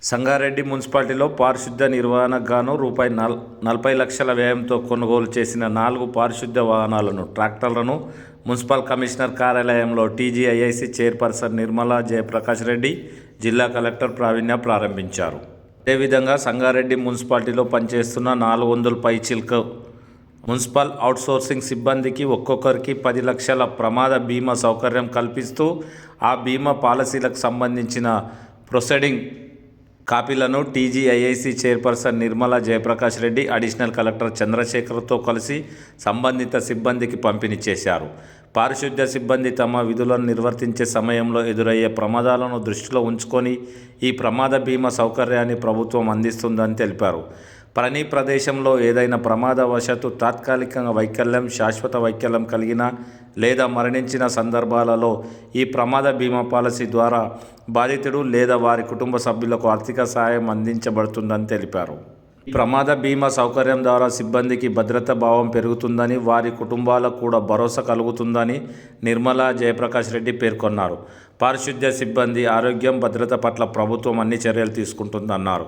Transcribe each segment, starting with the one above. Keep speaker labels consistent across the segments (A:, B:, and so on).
A: సంగారెడ్డి మున్సిపాలిటీలో పారిశుద్ధ్య నిర్వహణకు గాను రూపాయి 40 లక్షల వ్యయంతో కొనుగోలు చేసిన 4 పారిశుద్ధ్య వాహనాలను ట్రాక్టర్లను మున్సిపల్ కమిషనర్ కార్యాలయంలో టీజీఐఐసి చైర్పర్సన్ నిర్మలా జయప్రకాష్ రెడ్డి, జిల్లా కలెక్టర్ ప్రావీణ్య ప్రారంభించారు. అదేవిధంగా సంగారెడ్డి మున్సిపాలిటీలో పనిచేస్తున్న 400 పైచిల్క్ మున్సిపల్ అవుట్సోర్సింగ్ సిబ్బందికి ఒక్కొక్కరికి 10 లక్షల ప్రమాద బీమా సౌకర్యం కల్పిస్తూ ఆ బీమా పాలసీలకు సంబంధించిన ప్రొసీడింగ్ కాపీలను TGIIC chairperson Nirmala Jayaprakash Reddy, additional collector చంద్రశేఖర్తో కలిసి సంబంధిత సిబ్బందికి పంపిణీ చేశారు. పారిశుద్ధ్య సిబ్బంది తమ విధులను నిర్వర్తించే సమయంలో ఎదురయ్యే ప్రమాదాలను దృష్టిలో ఉంచుకొని ఈ ప్రమాద బీమా సౌకర్యాన్ని ప్రభుత్వం అందిస్తుందని తెలిపారు. పని ప్రదేశంలో ఏదైనా ప్రమాదవశాత్తు తాత్కాలికంగా వైకల్యం, శాశ్వత వైకల్యం కలిగిన లేదా మరణించిన సందర్భాలలో ఈ ప్రమాద బీమా పాలసీ ద్వారా బాధితుడు లేదా వారి కుటుంబ సభ్యులకు ఆర్థిక సహాయం అందించబడుతుందని తెలిపారు. ఈ ప్రమాద బీమా సౌకర్యం ద్వారా సిబ్బందికి భద్రతా భావం పెరుగుతుందని, వారి కుటుంబాలకు కూడా భరోసా కలుగుతుందని నిర్మలా జయప్రకాష్ రెడ్డి పేర్కొన్నారు. పారిశుద్ధ్య సిబ్బంది ఆరోగ్యం, భద్రత పట్ల ప్రభుత్వం అన్ని చర్యలు తీసుకుంటుందన్నారు.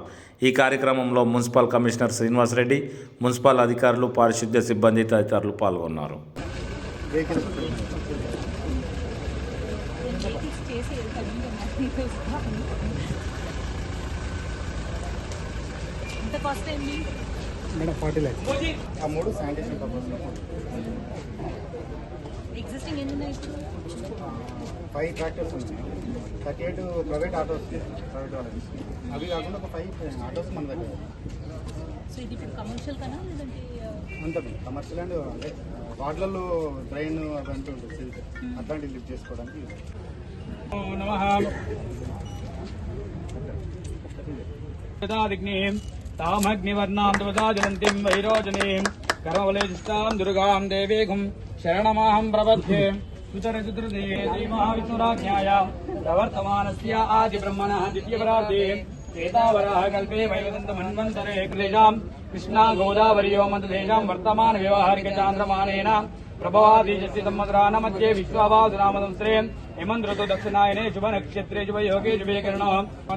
A: ఈ కార్యక్రమంలో municipal commissioner Srinivas Reddy, municipal అధికారులు, పారిశుద్ధ్య సిబ్బంది తదితరులు పాల్గొన్నారు.
B: మేడం 40 lakhs ఆ మూడు శానిటేషన్ పర్పస్
C: ఎగ్జిస్టింగ్ ఎన్ని ఉన్నాయి?
B: 5 ట్రాక్టర్స్ ఉన్నాయి, 38 ప్రైవేట్ ఆటోస్, ప్రైవేట్ వాళ్ళకి. అవి కాకుండా ఒక 5 ఆటోస్ మన దగ్గర.
C: సో ఇది ఇప్పుడు కమర్షియల్ కన్నా లేదంటే
B: అంత కమర్షియల్ అండ్ అంటే వార్డులలో డ్రైన్ అదంటూ ఉంటుంది, అట్లాంటివి లిఫ్ట్ చేసుకోవడానికి.
D: तामग्निवर्णां ध्वजाजनन्तीं वैरोजनीं कर्मवलेजिष्टां दुर्गां देवीघुं शरणमाहं प्रपद्ये सुतरचतुर्दे श्रीमहाविष्णुराज्ञाय प्रवर्तमानस्य आदिब्रह्मणः द्वितीयपरार्धे एतावराः कल्पे वैवदन्तमन्वन्तरे कृतेषां कृष्णा गोदावर्यो मध्यदेशां वर्तमानव्यवहारिकचान्द्रमानेन प्रभवादीजस्य संवत्सराणामध्ये विश्वावासुनामसंवत्सरे हेमन्त दक्षिणायने शुभ नक्षत्रे शुभ योगे शुभे किरणो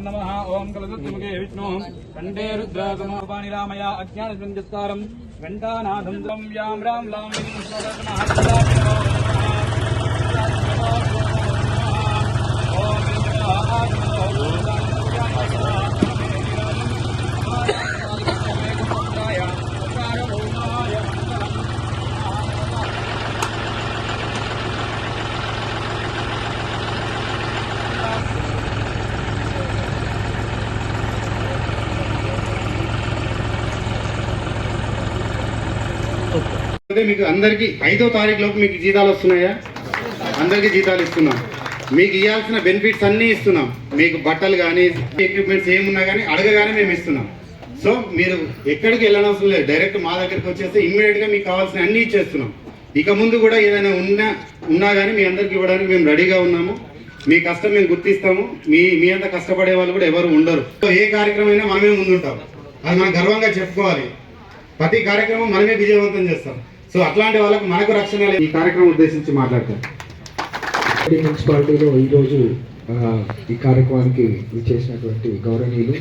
D: नमः. ओं कलशुद्धमुखे विष्णु कंठे रुद्रसमोपानि रामया अज्ञानसंस्कारं घण्टानाथं तं यां रां लां
B: మీకు అందరికి 5వ తారీఖు లోపు మీకు జీతాలు వస్తున్నాయా? అందరికీ జీతాలు ఇస్తున్నాం. మీకు ఇవ్వాల్సిన బెనిఫిట్స్ అన్నీ ఇస్తున్నాం. మీకు బట్టలు కానీ ఎక్విప్మెంట్స్ ఏమున్నా కానీ అడగగానే మేము ఇస్తున్నాం. సో మీరు ఎక్కడికి వెళ్ళనవసరం లేదు, డైరెక్ట్ మా దగ్గరికి వచ్చేస్తే ఇమ్మీడియట్గా మీకు కావాల్సిన అన్నీ ఇచ్చేస్తున్నాం. ఇక ముందు కూడా ఏదైనా ఉన్నా కానీ మీ అందరికి ఇవ్వడానికి మేము రెడీగా ఉన్నాము. మీ కష్టం మేము గుర్తిస్తాము. మీ అంత కష్టపడే వాళ్ళు కూడా ఎవరు ఉండరు. సో ఏ కార్యక్రమం అయినా మనమే ముందుంటాం, అది మనం గర్వంగా చెప్పుకోవాలి. ప్రతి కార్యక్రమం మనమే విజయవంతం చేస్తాం. సో అట్లాంటి వాళ్ళకు మనకు రక్షణ. ఈ కార్యక్రమం ఉద్దేశించి మాట్లాడతాం.
E: మున్సిపాలిటీలో ఈరోజు ఈ కార్యక్రమానికి చేసినటువంటి గౌరవనీయులు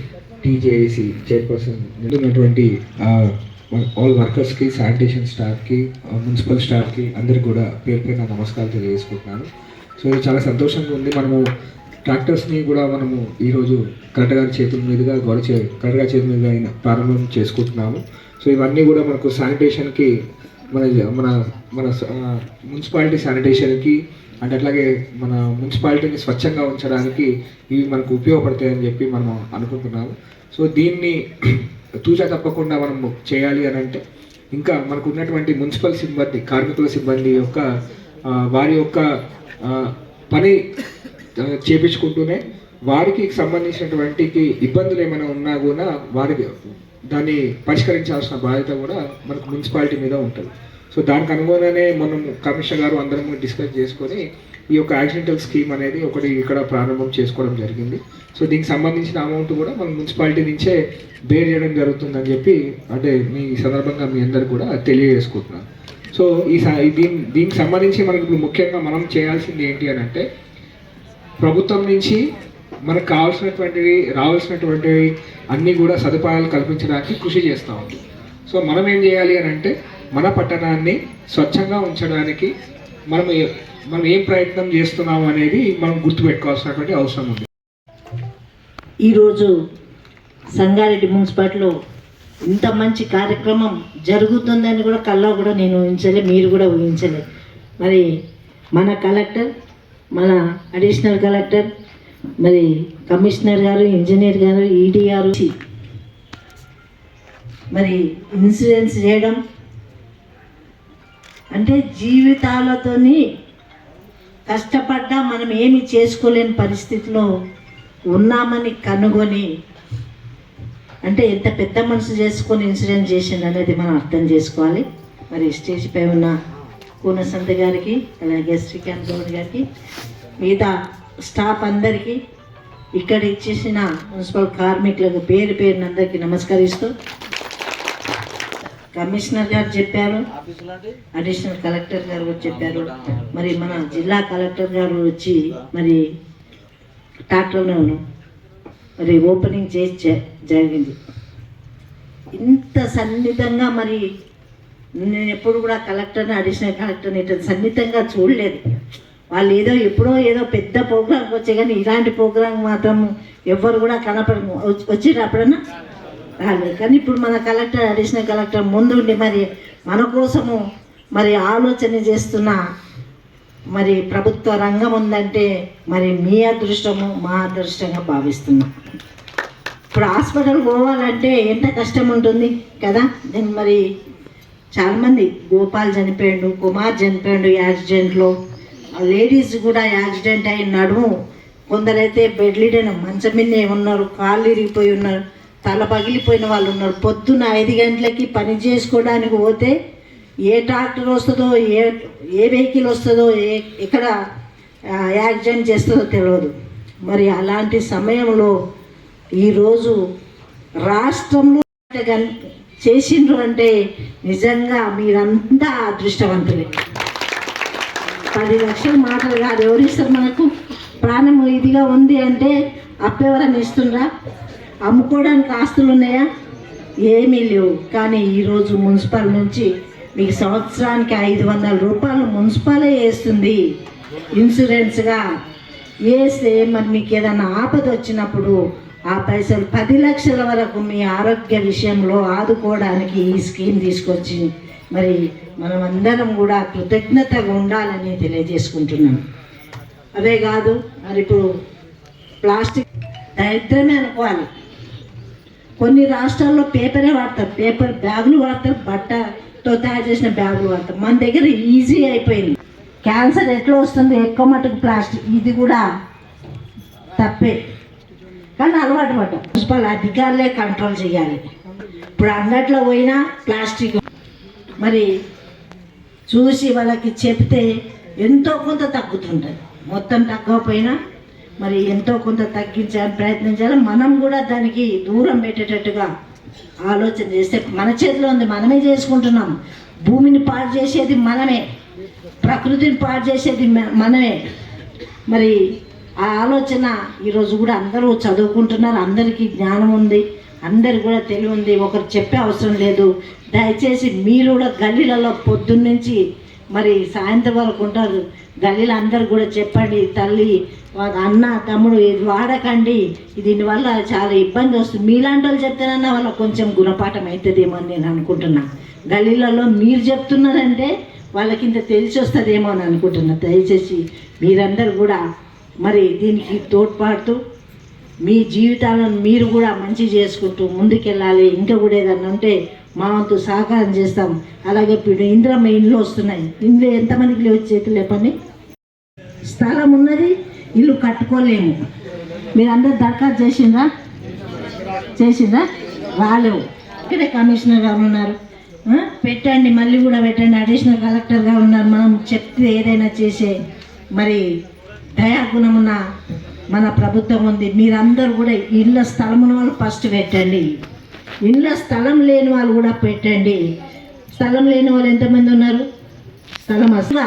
E: టీజేఐసి చైర్పర్సన్ ఉన్నటువంటి ఆల్ వర్కర్స్కి, శానిటేషన్ స్టాఫ్కి, మున్సిపల్ స్టాఫ్కి అందరికి కూడా పేరు పేరున నమస్కారాలు తెలియజేసుకుంటున్నాను. సో ఇది చాలా సంతోషంగా ఉంది. మనము ట్రాక్టర్స్ని కూడా మనము ఈరోజు కలెక్టర్ గారి చేతుల మీదుగా కలెక్టర్ గారి చేతుల మీద ప్రారంభం చేసుకుంటున్నాము. సో ఇవన్నీ కూడా మనకు శానిటేషన్కి మన మన మన మున్సిపాలిటీ శానిటేషన్కి అండ్ అట్లాగే మన మున్సిపాలిటీని స్వచ్ఛంగా ఉంచడానికి ఇవి మనకు ఉపయోగపడతాయని చెప్పి మనం అనుకుంటున్నాము. సో దీన్ని తూచా తప్పకుండా మనం చేయాలి అని అంటే ఇంకా మనకు ఉన్నటువంటి మున్సిపల్ సిబ్బంది, కార్మికుల సిబ్బంది యొక్క వారి యొక్క పని చేపించుకుంటూనే వారికి సంబంధించినటువంటి ఇబ్బందులు ఏమైనా ఉన్నా కూడా వారికి దాన్ని పరిష్కరించాల్సిన బాధ్యత కూడా మనకు మున్సిపాలిటీ మీద ఉంటుంది. సో దానికి అనుగుణంగానే మనం కమిషనర్ గారు అందరం డిస్కస్ చేసుకొని ఈ యొక్క యాక్సిడెంటల్ స్కీమ్ అనేది ఒకటి ఇక్కడ ప్రారంభం చేసుకోవడం జరిగింది. సో దీనికి సంబంధించిన అమౌంట్ కూడా మన మున్సిపాలిటీ నుంచే బేర్ చేయడం జరుగుతుందని చెప్పి అంటే మీ సందర్భంగా మీ అందరికి కూడా తెలియజేసుకుంటున్నాను. సో దీనికి సంబంధించి మనకి ఇప్పుడు ముఖ్యంగా మనం చేయాల్సింది ఏంటి అని అంటే ప్రభుత్వం నుంచి మనకు రావాల్సినటువంటివి అన్నీ కూడా సదుపాయాలు కల్పించడానికి కృషి చేస్తూ ఉంది. సో మనం ఏం చేయాలి అని అంటే మన పట్టణాన్ని స్వచ్ఛంగా ఉంచడానికి మనం ఏం ప్రయత్నం చేస్తున్నాము అనేది మనం గుర్తుపెట్టుకోవాల్సినటువంటి అవసరం ఉంది.
F: ఈరోజు సంగారెడ్డి మున్సిపాలిటీలో ఇంత మంచి కార్యక్రమం జరుగుతుందని కూడా కల్లో కూడా నేను ఊహించలే, మీరు కూడా ఊహించలే. మరి మన కలెక్టర్, మన అడిషనల్ కలెక్టర్, మరి కమిషనర్ గారు, ఇంజనీర్ గారు, ఈడీ గారు మరి ఇన్సూరెన్స్ చేయడం అంటే జీవితాలతోని కష్టపడ్డా మనం ఏమి చేసుకోలేని పరిస్థితిలో ఉన్నామని కనుగొని, అంటే ఎంత పెద్ద మనసు చేసుకొని ఇన్సూరెన్స్ చేసింది అనేది మనం అర్థం చేసుకోవాలి. మరి స్టేజ్ పై ఉన్న కూనసంత గారికి, అలాగే శ్రీకాంత్ గౌడ్ గారికి, మిగతా స్టాఫ్ అందరికీ, ఇక్కడ ఇచ్చేసిన మున్సిపల్ కార్మికులకు పేరు పేరున అందరికీ నమస్కరిస్తూ, కమిషనర్ గారు చెప్పారు, అడిషనల్ కలెక్టర్ గారు కూడా చెప్పారు, మరి మన జిల్లా కలెక్టర్ గారు వచ్చి మరి ట్రాక్టర్లను మరి ఓపెనింగ్ చేసి జరిగింది. ఇంత సన్నిహితంగా మరి నేను ఎప్పుడు కూడా కలెక్టర్ని, అడిషనల్ కలెక్టర్ని ఇట్లా సన్నిహితంగా చూడలేదు. వాళ్ళు ఎప్పుడో పెద్ద ప్రోగ్రాంకి వచ్చే కానీ ఇలాంటి ప్రోగ్రాం మాత్రం ఎవ్వరు కూడా వచ్చిర్రు అప్పుడన్నా రాలేదు. కానీ ఇప్పుడు మన కలెక్టర్, అడిషనల్ కలెక్టర్ ముందుండి మరి మన కోసము మరి ఆలోచన చేస్తున్న మరి ప్రభుత్వ రంగం ఉందంటే మరి మీ అదృష్టము, మా అదృష్టంగా భావిస్తున్నాం. ఇప్పుడు హాస్పిటల్ పోవాలంటే ఎంత కష్టం ఉంటుంది కదా. నేను మరి చాలామంది, గోపాల్ చనిపోయాడు, కుమార్ చనిపోయాడు యాక్సిడెంట్లో, లేడీస్ కూడా యాక్సిడెంట్ అయి నడుము, కొందరైతే బెడ్ లిడెన్ మంచం మీదే ఉన్నారు, కాళ్ళు ఇరిగిపోయి ఉన్నారు, తల పగిలిపోయిన వాళ్ళు ఉన్నారు. పొద్దున్న 5 గంటలకి పని చేసుకోవడానికి పోతే ఏ ట్రాక్టర్ వస్తుందో, ఏ వెహికల్ వస్తుందో, ఎక్కడ యాక్సిడెంట్ చేస్తుందో తెలియదు. మరి అలాంటి సమయంలో ఈరోజు రాష్ట్రంలో చేసిండ్రు అంటే నిజంగా మీరంతా అదృష్టవంతులే. 10 లక్షల మాటలు కాదు, ఎవరిస్తారు మనకు? ప్రాణం ఇదిగా ఉంది అంటే అప్పెవరని ఇస్తుండ్రా? అమ్ముకోవడానికి ఆస్తులు ఉన్నాయా? ఏమీ లేవు. కానీ ఈరోజు మున్సిపల్ నుంచి మీకు సంవత్సరానికి 500 రూపాయలు మున్సిపాలే వేస్తుంది ఇన్సూరెన్స్గా. వేస్తే మరి మీకు ఏదైనా ఆపద వచ్చినప్పుడు ఆ పైసలు 10 లక్షల వరకు మీ ఆరోగ్య విషయంలో ఆదుకోవడానికి ఈ స్కీమ్ తీసుకొచ్చి మరి మనం అందరం కూడా కృతజ్ఞతగా ఉండాలని తెలియజేసుకుంటున్నాం. అవే కాదు, మరి ఇప్పుడు ప్లాస్టిక్ దరిద్రమే అనుకోవాలి. కొన్ని రాష్ట్రాల్లో పేపరే వాడతారు, పేపర్ బ్యాగులు వాడతారు, బట్టతో తయారు చేసిన బ్యాగులు వాడతారు. మన దగ్గర ఈజీ అయిపోయింది. క్యాన్సర్ ఎట్లా వస్తుంది? ఎక్కువ మటుకు ప్లాస్టిక్, ఇది కూడా తప్పే. కానీ అలవాటు పడ్డాం. మున్సిపల్ అధికారులే కంట్రోల్ చేయాలి. ఇప్పుడు అంగట్లో పోయినా ప్లాస్టిక్ మరి చూసి వాళ్ళకి చెప్తే ఎంతో కొంత తగ్గుతుంటుంది. మొత్తం తగ్గకపోయినా మరి ఎంతో కొంత తగ్గించాలని ప్రయత్నించాలి. మనం కూడా దానికి దూరం పెట్టేటట్టుగా ఆలోచన చేస్తే మన చేతిలో ఉంది, మనమే చేసుకుంటున్నాం. భూమిని పాడు చేసేది మనమే, ప్రకృతిని పాడు చేసేది మనమే. మరి ఆ ఆలోచన ఈరోజు కూడా అందరూ చదువుకుంటున్నారు, అందరికీ జ్ఞానం ఉంది, అందరికి కూడా తెలివి ఉంది. ఒకరు చెప్పే అవసరం లేదు. దయచేసి మీరు కూడా గల్లీలలో పొద్దున్నుంచి మరి సాయంత్రం వరకు ఉంటారు, గల్లీలో అందరు కూడా చెప్పండి, తల్లి, అన్న, తమ్ముడు ఇది వాడకండి, దీనివల్ల చాలా ఇబ్బంది వస్తుంది. మీలాంటి వాళ్ళు చెప్తేనన్నా వాళ్ళకి కొంచెం గుణపాఠం అవుతుందేమో అని నేను అనుకుంటున్నా. గల్లీలలో మీరు చెప్తున్నారంటే వాళ్ళకి ఇంత తెలిసి వస్తుందేమో అని అనుకుంటున్నా. దయచేసి మీరందరూ కూడా మరి దీనికి తోడ్పాటుతూ మీ జీవితాలను మీరు కూడా మంచి చేసుకుంటూ ముందుకెళ్ళాలి. ఇంకా కూడా ఏదన్నా ఉంటే మా వంతు సహకారం చేస్తాం. అలాగే ఇప్పుడు ఇందిరమ్మ ఇండ్లు వస్తున్నాయి. ఇండ్లు ఎంతమందికి లేవు చేతులు పని? స్థలం ఉన్నది, ఇల్లు కట్టుకోలేము. మీరు అందరు దరఖాస్తు చేసిండ్రా? రాలేవు. ఇక్కడే కమిషనర్ గారు ఉన్నారు, పెట్టండి, మళ్ళీ కూడా పెట్టండి. అడిషనల్ కలెక్టర్ గారు ఉన్నారు, మనం చెప్తే ఏదైనా చేసే మరి దయాగుణం ఉన్న మన ప్రభుత్వం ఉంది. మీరందరూ కూడా ఇళ్ళ స్థలం ఉన్న వాళ్ళు ఫస్ట్ పెట్టండి, ఇళ్ళ స్థలం లేని వాళ్ళు కూడా పెట్టండి. స్థలం లేని వాళ్ళు ఎంతమంది ఉన్నారు? స్థలం అసలు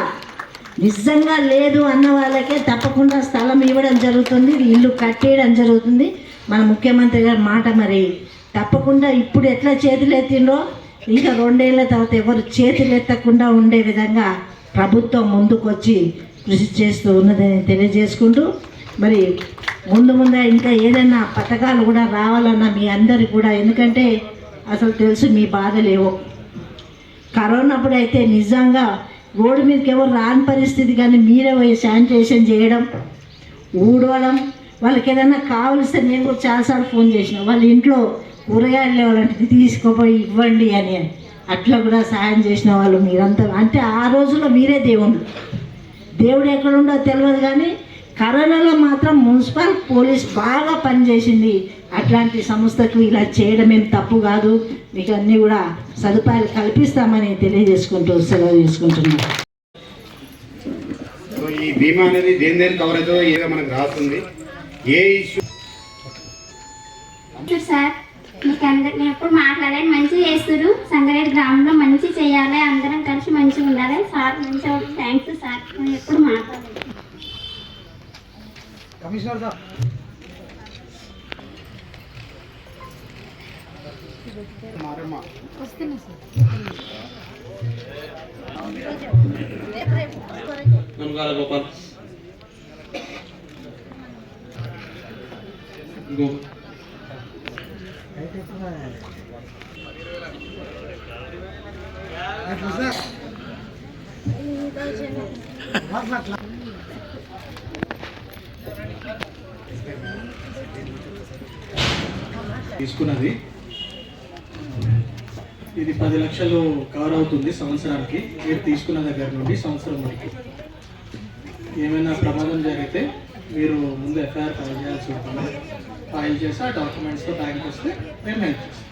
F: నిజంగా లేదు అన్న వాళ్ళకే తప్పకుండా స్థలం ఇవ్వండి. ఇవ్వడం జరుగుతుంది, ఇల్లు కట్టేయడం జరుగుతుంది. మన ముఖ్యమంత్రి గారి మాట మరి తప్పకుండా ఇప్పుడు ఎట్లా చేతులు ఎత్తిండో ఇంకా 2 ఏళ్ల తర్వాత ఎవరు చేతులు ఎత్తకుండా ఉండే విధంగా ప్రభుత్వం ముందుకొచ్చి కృషి చేస్తూ ఉన్నదని తెలియజేసుకుంటూ, మరి ముందు ఇంకా ఏదైనా పథకాలు కూడా రావాలన్న మీ అందరికి కూడా, ఎందుకంటే అసలు తెలుసు మీ బాధలేవో. కరోనా అప్పుడు అయితే నిజంగా రోడ్డు మీదకి ఎవరు రాని పరిస్థితి, కానీ మీరే పోయి శానిటేషన్ చేయడం, ఊడవడం, వాళ్ళకి ఏదైనా కావలిస్తే నేను కూడా చాలాసార్లు ఫోన్ చేసిన, వాళ్ళ ఇంట్లో కూరగాయలు లేవాలంటే తీసుకుపోయి ఇవ్వండి అని, అట్లా కూడా సహాయం చేసిన వాళ్ళు మీరంతా. అంటే ఆ రోజుల్లో మీరే దేవుడు ఎక్కడుండో తెలియదు, కానీ కరోనాలో మాత్రం మున్సిపల్ పోలీస్ బాగా పనిచేసింది. అట్లాంటి సంస్థకు ఇలా చేయడం ఏం తప్పు కాదు, మీకు అన్నీ కూడా సదుపాయాలు కల్పిస్తామని తెలియజేసుకుంటూ సెలవు తీసుకుంటున్నాను.
B: సో ఈ బీమా అనేది దేని కవర్ అవుతుందో ఏదో మనకు రాస్తుంది. ఏ ఇష్యూ
G: సార్ మీకు అందరు ఎప్పుడు మాట్లాడాలి, మంచిగా చేస్తారు. సంగారెడ్డి గ్రామంలో మంచి చేయాలి, అందరం కలిసి మంచిగా ఉండాలి. సార్ మంచిగా థ్యాంక్స్ సార్, నేను ఎప్పుడు మాట్లాడాలి.
D: కమిషనర్ సార్
H: గోపాల్
I: తీసుకున్నది ఇది 10 లక్షలు కవర్ అవుతుంది సంవత్సరానికి. మీరు తీసుకున్న దగ్గర నుండి సంవత్సరం వరకు ఏమైనా ప్రమాదం జరిగితే మీరు ముందు ఎఫ్ఐఆర్ ఫైల్ చేయాల్సి ఉంటుంది. ఫైల్ చేసి ఆ డాక్యుమెంట్స్తో బ్యాంక్ వస్తే మేము హెల్ప్ చేస్తాం.